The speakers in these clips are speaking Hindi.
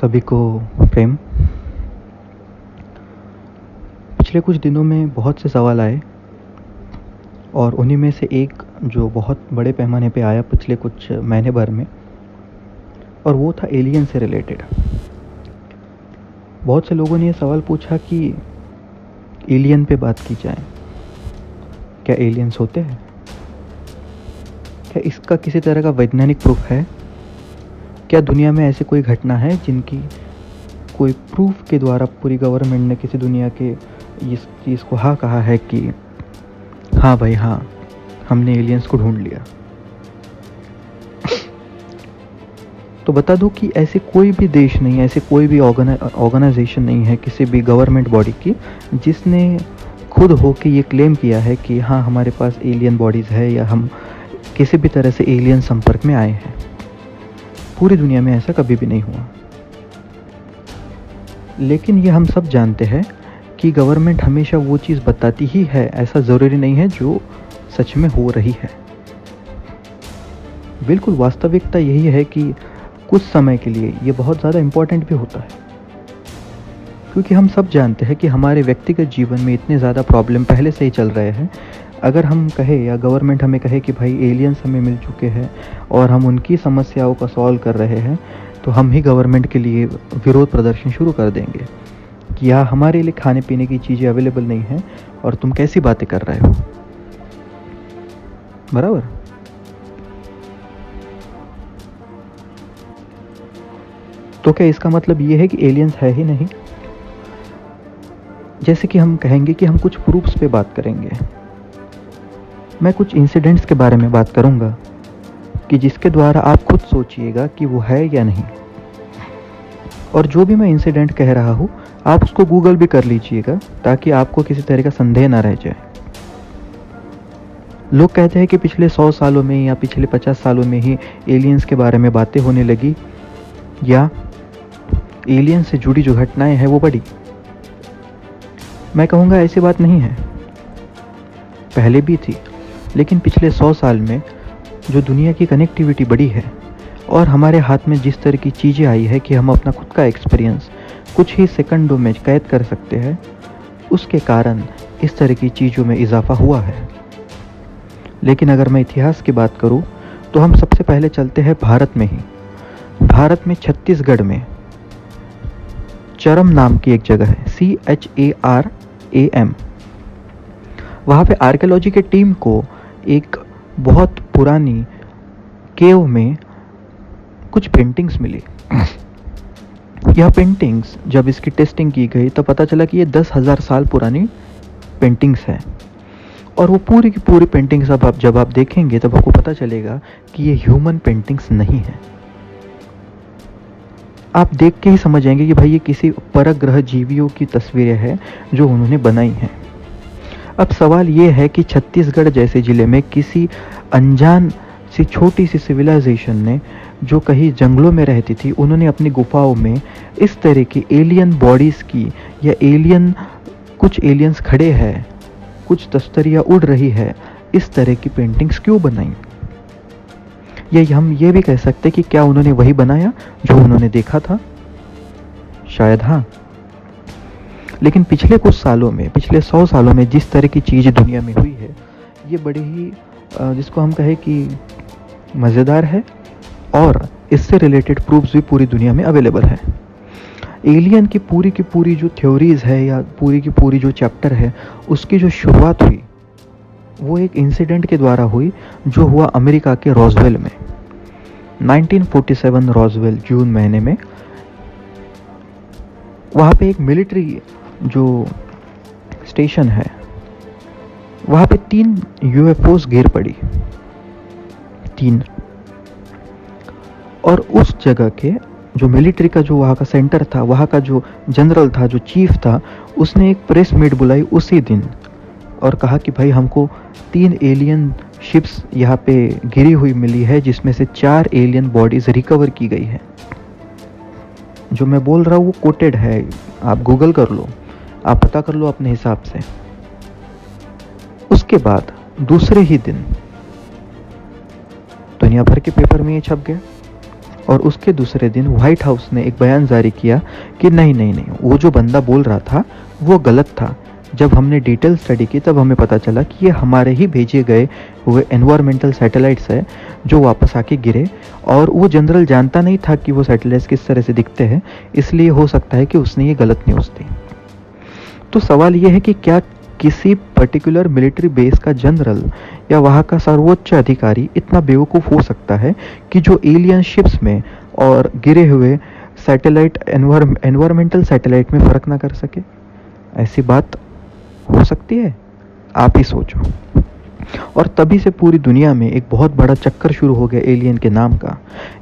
सभी को प्रेम। पिछले कुछ दिनों में बहुत से सवाल आए और उन्हीं में से एक जो बहुत बड़े पैमाने पे आया पिछले कुछ महीने भर में, और वो था एलियन से रिलेटेड। बहुत से लोगों ने ये सवाल पूछा कि एलियन पे बात की जाए, क्या एलियंस होते हैं? क्या इसका किसी तरह का वैज्ञानिक प्रूफ है? क्या दुनिया में ऐसी कोई घटना है जिनकी कोई प्रूफ के द्वारा पूरी गवर्नमेंट ने किसी दुनिया के इस चीज़ को हाँ कहा है कि हाँ भाई हाँ, हमने एलियंस को ढूंढ लिया? तो बता दूं कि ऐसे कोई भी देश नहीं है, ऐसे कोई भी ऑर्गेनाइजेशन नहीं है किसी भी गवर्नमेंट बॉडी की जिसने खुद होके ये क्लेम किया है कि हाँ हमारे पास एलियन बॉडीज़ है या हम किसी भी तरह से एलियन संपर्क में आए हैं। पूरी दुनिया में ऐसा कभी भी नहीं हुआ। लेकिन ये हम सब जानते हैं कि गवर्नमेंट हमेशा वो चीज़ बताती ही है, ऐसा ज़रूरी नहीं है जो सच में हो रही है। बिल्कुल वास्तविकता यही है कि कुछ समय के लिए ये बहुत ज़्यादा इम्पोर्टेंट भी होता है, क्योंकि हम सब जानते हैं कि हमारे व्यक्तिगत जीवन में इतने ज़्यादा प्रॉब्लम पहले से ही चल रहे हैं। अगर हम कहें या गवर्नमेंट हमें कहे कि भाई एलियंस हमें मिल चुके हैं और हम उनकी समस्याओं का सॉल्व कर रहे हैं, तो हम ही गवर्नमेंट के लिए विरोध प्रदर्शन शुरू कर देंगे कि यहाँ हमारे लिए खाने पीने की चीज़ें अवेलेबल नहीं हैं और तुम कैसी बातें कर रहे हो। बराबर। तो क्या इसका मतलब ये है कि एलियंस है ही नहीं? जैसे कि हम कहेंगे कि हम कुछ प्रूफ्स पे बात करेंगे। मैं कुछ इंसिडेंट्स के बारे में बात करूंगा कि जिसके द्वारा आप खुद सोचिएगा कि वो है या नहीं। और जो भी मैं इंसिडेंट कह रहा हूँ आप उसको गूगल भी कर लीजिएगा ताकि आपको किसी तरह का संदेह ना रह जाए। लोग कहते हैं कि पिछले 100 सालों में या पिछले 50 सालों में ही एलियंस के बारे में बातें होने लगी या एलियंस से जुड़ी जो घटनाएं हैं वो बढ़ी। मैं कहूँगा ऐसी बात नहीं है, पहले भी थी, लेकिन पिछले 100 साल में जो दुनिया की कनेक्टिविटी बढ़ी है और हमारे हाथ में जिस तरह की चीज़ें आई है कि हम अपना खुद का एक्सपीरियंस कुछ ही सेकंडों में कैद कर सकते हैं, उसके कारण इस तरह की चीज़ों में इजाफा हुआ है। लेकिन अगर मैं इतिहास की बात करूं तो हम सबसे पहले चलते हैं भारत में ही। भारत में छत्तीसगढ़ में चरम नाम की एक जगह है, CHARAM। वहाँ पे आर्कियोलॉजी के टीम को एक बहुत पुरानी केव में कुछ पेंटिंग्स मिली। यह पेंटिंग्स जब इसकी टेस्टिंग की गई तो पता चला कि ये 10,000 साल पुरानी पेंटिंग्स है। और वो पूरी की पूरी पेंटिंग्स अब जब आप देखेंगे तब आपको पता चलेगा कि ये ह्यूमन पेंटिंग्स नहीं है। आप देख के ही समझ जाएंगे कि भाई ये किसी परग्रह जीवियों की तस्वीरें हैं जो उन्होंने बनाई हैं। अब सवाल ये है कि छत्तीसगढ़ जैसे ज़िले में किसी अनजान सी छोटी सी सिविलाइजेशन ने जो कहीं जंगलों में रहती थी, उन्होंने अपनी गुफाओं में इस तरह की एलियन बॉडीज़ की या एलियन कुछ एलियंस खड़े हैं, कुछ तस्तरियाँ उड़ रही है, इस तरह की पेंटिंग्स क्यों बनाई? या हम ये भी कह सकते कि क्या उन्होंने वही बनाया जो उन्होंने देखा था? शायद हाँ। लेकिन पिछले कुछ सालों में, पिछले 100 सालों में जिस तरह की चीज़ दुनिया में हुई है, ये बड़ी ही जिसको हम कहें कि मज़ेदार है और इससे रिलेटेड प्रूफ्स भी पूरी दुनिया में अवेलेबल है। एलियन की पूरी जो थ्योरीज़ है या पूरी की पूरी जो चैप्टर है, उसकी जो शुरुआत हुई वो एक इंसिडेंट के द्वारा हुई जो हुआ अमेरिका के रॉसवेल में 1947 रॉसवेल जून महीने में। वहाँ पे एक मिलिट्री जो स्टेशन है, वहाँ पे 3 UFOs गिर पड़ी, 3। और उस जगह के जो मिलिट्री का जो वहाँ का सेंटर था, वहाँ का जो जनरल था, जो चीफ था, उसने एक प्रेस मीट बुलाई उसी दिन और कहा कि भाई हमको 3 एलियन शिप्स यहाँ पे गिरी हुई मिली है, जिसमें से 4 एलियन बॉडीज रिकवर की गई है। जो मैं बोल रहा हूँ वो कोटेड है, आप गूगल कर लो, आप पता कर लो अपने हिसाब से। उसके बाद दूसरे ही दिन दुनिया भर के पेपर में ये छप गया और उसके दूसरे दिन व्हाइट हाउस ने एक बयान जारी किया कि नहीं नहीं नहीं, वो जो बंदा बोल रहा था वो गलत था। जब हमने डिटेल स्टडी की तब हमें पता चला कि ये हमारे ही भेजे गए हुए एनवायरमेंटल सैटेलाइट्स है जो वापस आके गिरे, और वो जनरल जानता नहीं था कि वो सैटेलाइट्स किस तरह से दिखते हैं, इसलिए हो सकता है कि उसने ये गलत न्यूज़ दी। तो सवाल ये है कि क्या किसी पर्टिकुलर मिलिट्री बेस का जनरल या वहाँ का सर्वोच्च अधिकारी इतना बेवकूफ़ हो सकता है कि जो एलियन शिप्स में और गिरे हुए सैटेलाइट एनवायरमेंटल सैटेलाइट में फ़र्क ना कर सके? ऐसी बात हो सकती है? आप ही सोचो। और तभी से पूरी दुनिया में एक बहुत बड़ा चक्कर शुरू हो गया एलियन के नाम का,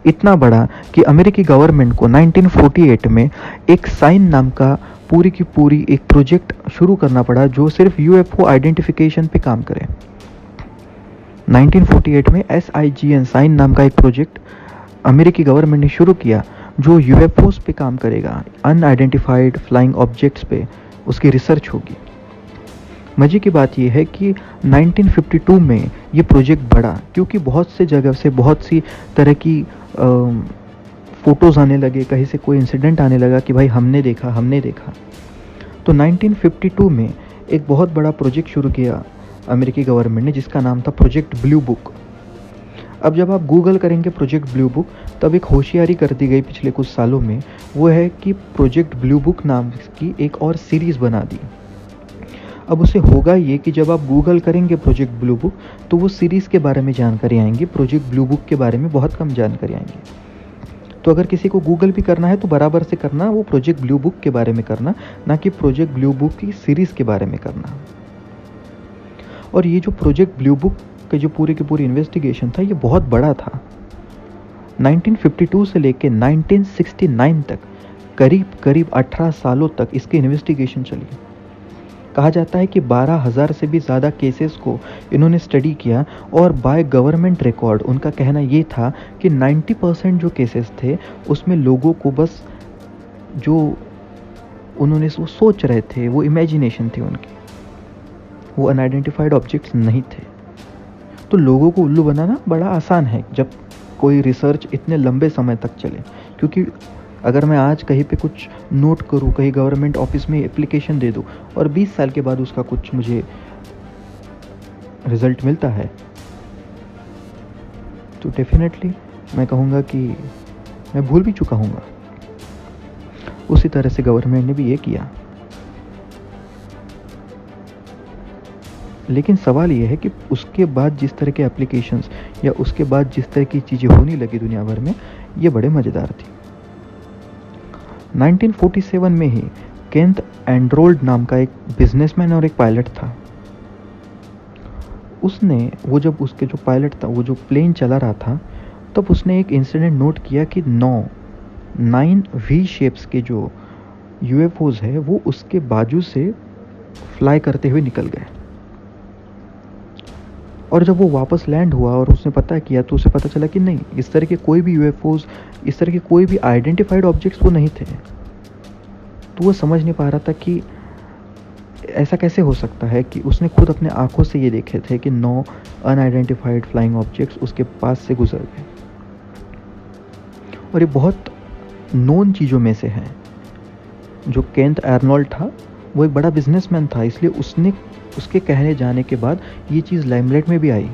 इतना बड़ा कि अमेरिकी गवर्नमेंट को 1948 में एक साइन नाम का पूरी की पूरी एक प्रोजेक्ट शुरू करना पड़ा जो सिर्फ यूएफओ आइडेंटिफिकेशन पे काम करे। 1948 में SIGN साइन नाम का एक प्रोजेक्ट अमेरिकी गवर्नमेंट ने शुरू किया जो यूएफओस पे काम करेगा, अनआइडेंटिफाइड फ्लाइंग ऑब्जेक्ट्स पे उसकी रिसर्च होगी। मजे की बात यह है कि 1952 में ये प्रोजेक्ट बढ़ा क्योंकि बहुत से जगह से बहुत सी तरह की फ़ोटोज़ आने लगे, कहीं से कोई इंसिडेंट आने लगा कि भाई हमने देखा। तो 1952 में एक बहुत बड़ा प्रोजेक्ट शुरू किया अमेरिकी गवर्नमेंट ने जिसका नाम था प्रोजेक्ट ब्लू बुक। अब जब आप गूगल करेंगे प्रोजेक्ट ब्लू बुक तब एक होशियारी कर दी गई पिछले कुछ सालों में, वो है कि प्रोजेक्ट ब्लू बुक नाम की एक और सीरीज़ बना दी। अब उसे होगा ये कि जब आप गूगल करेंगे प्रोजेक्ट ब्लू बुक तो वो सीरीज़ के बारे में जानकारी आएंगी, प्रोजेक्ट ब्लू बुक के बारे में बहुत कम जानकारी आएंगी। तो अगर किसी को गूगल भी करना है तो बराबर से करना, वो प्रोजेक्ट ब्लू बुक के बारे में करना, ना कि प्रोजेक्ट ब्लू बुक की सीरीज़ के बारे में करना। और ये जो प्रोजेक्ट ब्लू बुक के जो पूरी की पूरी इन्वेस्टिगेशन था ये बहुत बड़ा था। 1952 से लेके 1969 तक करीब 18 सालों तक इसकी इन्वेस्टिगेशन चली। कहा जाता है कि 12,000 से भी ज़्यादा केसेस को इन्होंने स्टडी किया और बाय गवर्नमेंट रिकॉर्ड उनका कहना ये था कि 90% जो केसेस थे उसमें लोगों को बस जो उन्होंने वो सोच रहे थे, वो इमेजिनेशन थी उनकी, वो अनआइडेंटिफाइड ऑब्जेक्ट्स नहीं थे। तो लोगों को उल्लू बनाना बड़ा आसान है जब कोई रिसर्च इतने लंबे समय तक चले, क्योंकि अगर मैं आज कहीं पे कुछ नोट करूँ, कहीं गवर्नमेंट ऑफिस में एप्लीकेशन दे दूँ और 20 साल के बाद उसका कुछ मुझे रिज़ल्ट मिलता है तो डेफिनेटली मैं कहूँगा कि मैं भूल भी चुका हूँगा। उसी तरह से गवर्नमेंट ने भी ये किया। लेकिन सवाल ये है कि उसके बाद जिस तरह के एप्लीकेशंस या उसके बाद जिस तरह की चीज़ें होने लगी दुनिया भर में, ये बड़े मज़ेदार थी। 1947 में ही केंट एंड्रोल्ड नाम का एक बिजनेसमैन और एक पायलट था। उसने वो जब उसके जो पायलट था वो जो प्लेन चला रहा था तब उसने एक इंसिडेंट नोट किया कि 9 वी शेप्स के जो यूएफओज है वो उसके बाजू से फ्लाई करते हुए निकल गए। और जब वो वापस लैंड हुआ और उसने पता किया तो उसे पता चला कि नहीं, इस तरह के कोई भी यूएफओज, इस तरह के कोई भी आइडेंटिफाइड ऑब्जेक्ट्स वो नहीं थे। तो वो समझ नहीं पा रहा था कि ऐसा कैसे हो सकता है कि उसने खुद अपने आंखों से ये देखे थे कि 9 अनआइडेंटिफाइड फ्लाइंग ऑब्जेक्ट्स उसके पास से गुजर गए। और ये बहुत नोन चीज़ों में से है। जो केंट आर्नोल्ड था वो एक बड़ा बिजनेसमैन था, इसलिए उसके कहने जाने के बाद ये चीज़ लाइमलाइट में भी आई।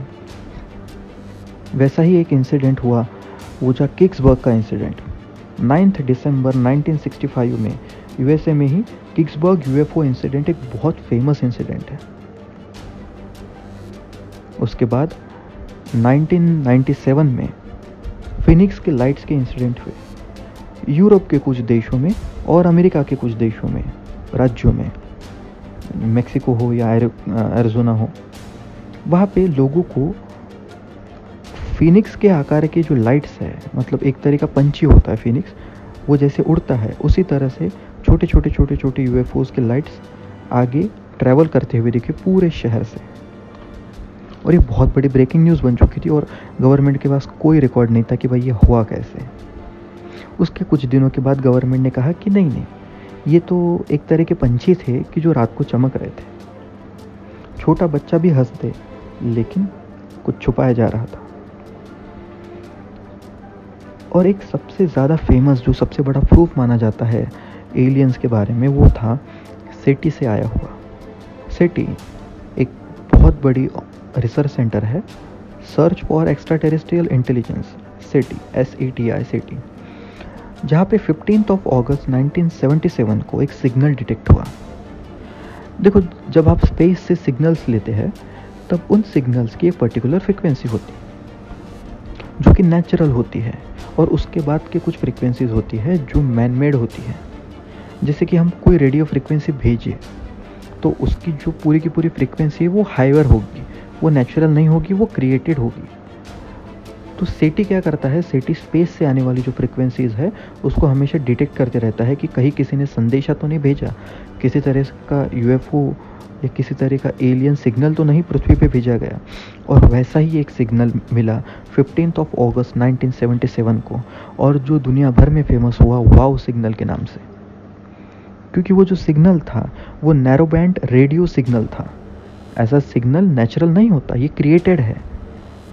वैसा ही एक इंसिडेंट हुआ, वो जो किक्सबर्ग का इंसिडेंट 9 दिसंबर 1965 में यूएसए में ही किक्सबर्ग यूएफओ इंसिडेंट एक बहुत फेमस इंसिडेंट है। उसके बाद 1997 में फिनिक्स के लाइट्स के इंसिडेंट हुए यूरोप के कुछ देशों में और अमेरिका के कुछ देशों में, राज्यों में, मेक्सिको हो या एरिज़ोना हो। वहाँ पे लोगों को फिनिक्स के आकार के जो लाइट्स है, मतलब एक तरह का पंछी होता है फिनिक्स, वो जैसे उड़ता है उसी तरह से छोटे छोटे यूएफओज के लाइट्स आगे ट्रैवल करते हुए दिखे पूरे शहर से। और ये बहुत बड़ी ब्रेकिंग न्यूज़ बन चुकी थी और गवर्नमेंट के पास कोई रिकॉर्ड नहीं था कि भाई ये हुआ कैसे। उसके कुछ दिनों के बाद गवर्नमेंट ने कहा कि नहीं, ये तो एक तरह के पंछी थे कि जो रात को चमक रहे थे। छोटा बच्चा भी हंस दे, लेकिन कुछ छुपाया जा रहा था। और एक सबसे ज़्यादा फेमस, जो सबसे बड़ा प्रूफ माना जाता है एलियंस के बारे में, वो था सेटी से आया हुआ। सेटी एक बहुत बड़ी रिसर्च सेंटर है, search for extra terrestrial intelligence, SETI, SETI, सेटी, जहाँ पे 15 अगस्त 1977 को एक सिग्नल डिटेक्ट हुआ। देखो, जब आप स्पेस से सिग्नल्स लेते हैं तब उन सिग्नल्स की एक पर्टिकुलर फ्रिक्वेंसी होती है जो कि नेचुरल होती है, और उसके बाद के कुछ फ्रिक्वेंसीज होती है जो मैन मेड होती है। जैसे कि हम कोई रेडियो फ्रिक्वेंसी भेजें तो उसकी जो पूरी की पूरी फ्रिक्वेंसी है वो हाइवर होगी, वो नेचुरल नहीं होगी, वो क्रिएटेड होगी। तो सेटी क्या करता है, सेटी स्पेस से आने वाली जो फ्रिक्वेंसीज है उसको हमेशा डिटेक्ट करते रहता है कि कहीं किसी ने संदेशा तो नहीं भेजा, किसी तरह का UFO या किसी तरह का एलियन सिग्नल तो नहीं पृथ्वी पे भेजा गया। और वैसा ही एक सिग्नल मिला 15 अगस्त 1977 को, और जो दुनिया भर में फेमस हुआ वाव सिग्नल के नाम से, क्योंकि वो जो सिग्नल था वो नैरो बैंड रेडियो सिग्नल था। ऐसा सिग्नल नेचुरल नहीं होता, ये क्रिएटेड है,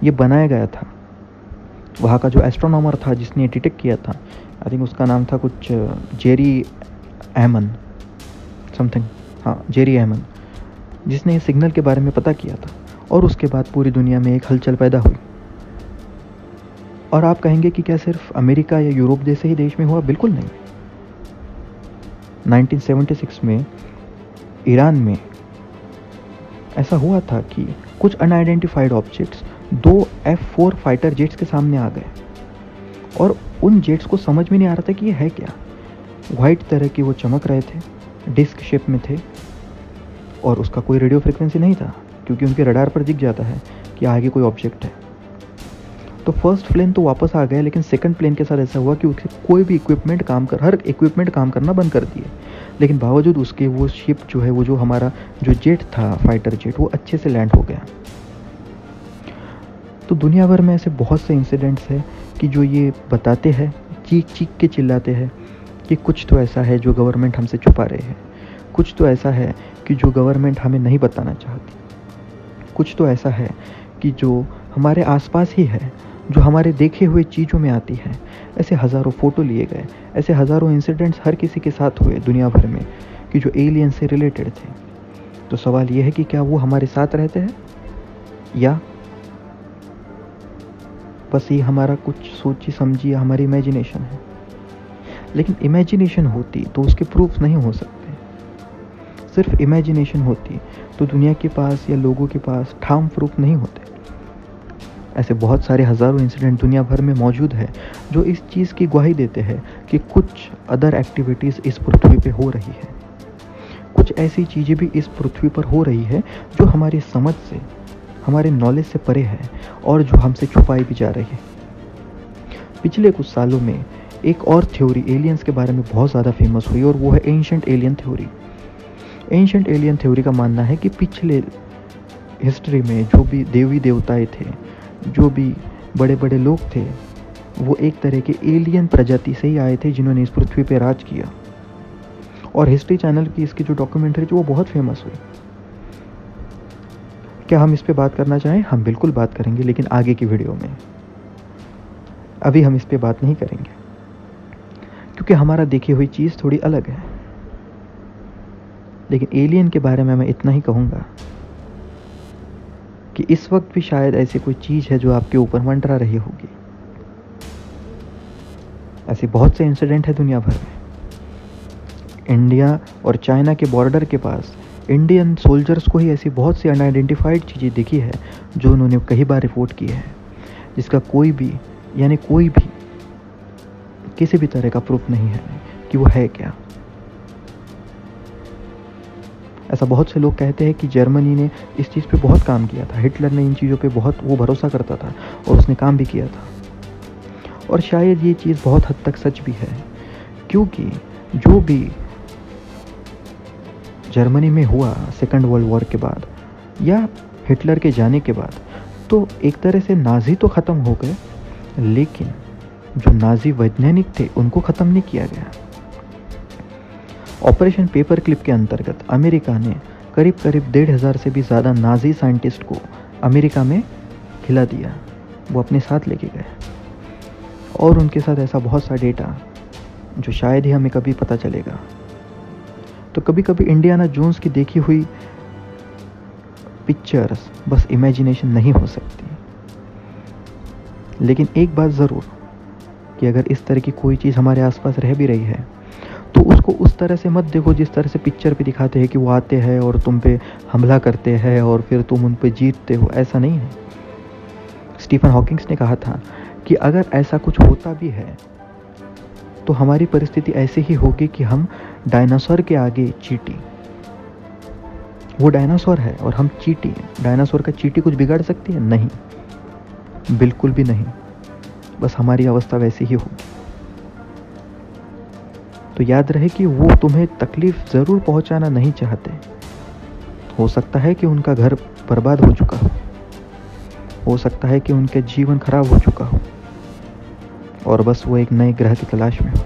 ये बनाया गया था। वहाँ का जो एस्ट्रोनॉमर था जिसने डिटेक्ट किया था, आई थिंक उसका नाम था कुछ जेरी एमन समथिंग, हाँ जेरी एमन, जिसने इस सिग्नल के बारे में पता किया था। और उसके बाद पूरी दुनिया में एक हलचल पैदा हुई। और आप कहेंगे कि क्या सिर्फ अमेरिका या यूरोप जैसे ही देश में हुआ? बिल्कुल नहीं। 1976 में ईरान में ऐसा हुआ था कि कुछ unidentified objects 2 F-4 fighter jets के सामने आ गए, और उन जेट्स को समझ में नहीं आ रहा था कि ये है क्या। वाइट तरह की वो चमक रहे थे, डिस्क शेप में थे, और उसका कोई रेडियो फ्रिक्वेंसी नहीं था, क्योंकि उनके रडार पर दिख जाता है कि आगे कोई ऑब्जेक्ट है। तो फर्स्ट प्लेन तो वापस आ गया, लेकिन सेकंड प्लेन के साथ ऐसा हुआ कि उसके कोई भी इक्विपमेंट हर इक्विपमेंट काम करना बंद कर दिए। लेकिन बावजूद उसके वो शिप जो है, वो जो हमारा जो जेट था, फाइटर जेट, वो अच्छे से लैंड हो गया। तो दुनिया भर में ऐसे बहुत से इंसिडेंट्स हैं कि जो ये बताते हैं, चीख चीख के चिल्लाते हैं कि कुछ तो ऐसा है जो गवर्नमेंट हमसे छुपा रहे हैं, कुछ तो ऐसा है कि जो गवर्नमेंट हमें नहीं बताना चाहती, कुछ तो ऐसा है कि जो हमारे आसपास ही है, जो हमारे देखे हुए चीज़ों में आती है। ऐसे हज़ारों फ़ोटो लिए गए, ऐसे हज़ारों इंसिडेंट्स हर किसी के साथ हुए दुनिया भर में कि जो एलियन से रिलेटेड थे। तो सवाल ये है कि क्या वो हमारे साथ रहते हैं, या बस ये हमारा कुछ सोची समझी या हमारी इमेजिनेशन है। लेकिन इमेजिनेशन होती तो उसके प्रूफ नहीं हो सकते। सिर्फ इमेजिनेशन होती तो दुनिया के पास या लोगों के पास ठाम प्रूफ नहीं होते। ऐसे बहुत सारे हज़ारों इंसिडेंट दुनिया भर में मौजूद है जो इस चीज़ की गवाही देते हैं कि कुछ अदर एक्टिविटीज़ इस पृथ्वी पे हो रही है। कुछ ऐसी चीज़ें भी इस पृथ्वी पर हो रही है जो हमारी समझ से, हमारे नॉलेज से परे है, और जो हमसे छुपाई भी जा रही है। पिछले कुछ सालों में एक और थ्योरी एलियंस के बारे में बहुत ज़्यादा फेमस हुई, और वो है ancient alien theory. Ancient alien theory का मानना है कि पिछले हिस्ट्री में जो भी देवी देवताएं थे, जो भी बड़े बड़े लोग थे, वो एक तरह के एलियन प्रजाति से ही आए थे जिन्होंने इस पृथ्वी पर राज किया। और हिस्ट्री चैनल की इसकी जो डॉक्यूमेंट्री थी वो बहुत फेमस हुई। क्या हम इस पे बात करना चाहें? हम बिल्कुल बात करेंगे, लेकिन आगे की वीडियो में। अभी हम इस पे बात नहीं करेंगे क्योंकि हमारा देखी हुई चीज़ थोड़ी अलग है। लेकिन एलियन के बारे में मैं इतना ही कहूँगा कि इस वक्त भी शायद ऐसी कोई चीज़ है जो आपके ऊपर मंडरा रही होगी। ऐसे बहुत से इंसिडेंट है दुनिया भर में। इंडिया और चाइना के बॉर्डर के पास इंडियन सोल्जर्स को ही ऐसी बहुत सी अनआइडेंटिफाइड चीज़ें दिखी है जो उन्होंने कई बार रिपोर्ट की है, जिसका कोई भी किसी भी तरह का प्रूफ नहीं है कि वो है क्या। ऐसा बहुत से लोग कहते हैं कि जर्मनी ने इस चीज़ पे बहुत काम किया था, हिटलर ने इन चीज़ों पे बहुत वो भरोसा करता था और उसने काम भी किया था। और शायद ये चीज़ बहुत हद तक सच भी है, क्योंकि जो भी जर्मनी में हुआ सेकंड वर्ल्ड वॉर के बाद या हिटलर के जाने के बाद, तो एक तरह से नाज़ी तो ख़त्म हो गए, लेकिन जो नाज़ी वैज्ञानिक थे उनको ख़त्म नहीं किया गया। ऑपरेशन पेपर क्लिप के अंतर्गत अमेरिका ने करीब 1,500 से भी ज़्यादा नाज़ी साइंटिस्ट को अमेरिका में खिला दिया, वो अपने साथ लेके गए। और उनके साथ ऐसा बहुत सा डेटा जो शायद ही हमें कभी पता चलेगा। तो कभी कभी इंडियाना जोन्स की देखी हुई पिक्चर्स बस इमेजिनेशन नहीं हो सकती। लेकिन एक बात ज़रूर कि अगर इस तरह की कोई चीज़ हमारे आसपास रह भी रही है तो उसको उस तरह से मत देखो जिस तरह से पिक्चर पे दिखाते हैं कि वो आते हैं और तुम पे हमला करते हैं और फिर तुम उन पे जीतते हो। ऐसा नहीं है। स्टीफन हॉकिंग्स ने कहा था कि अगर ऐसा कुछ होता भी है तो हमारी परिस्थिति ऐसी ही होगी कि हम डायनासोर के आगे चींटी। वो डायनासोर है और हम चींटी हैं। डायनासोर का चींटी कुछ बिगाड़ सकती है? नहीं, बिल्कुल भी नहीं। बस हमारी अवस्था वैसी ही होगी। तो याद रहे कि वो तुम्हें तकलीफ ज़रूर पहुंचाना नहीं चाहते। हो सकता है कि उनका घर बर्बाद हो चुका हो सकता है कि उनके जीवन खराब हो चुका हो और बस वो एक नए ग्रह की तलाश में हो।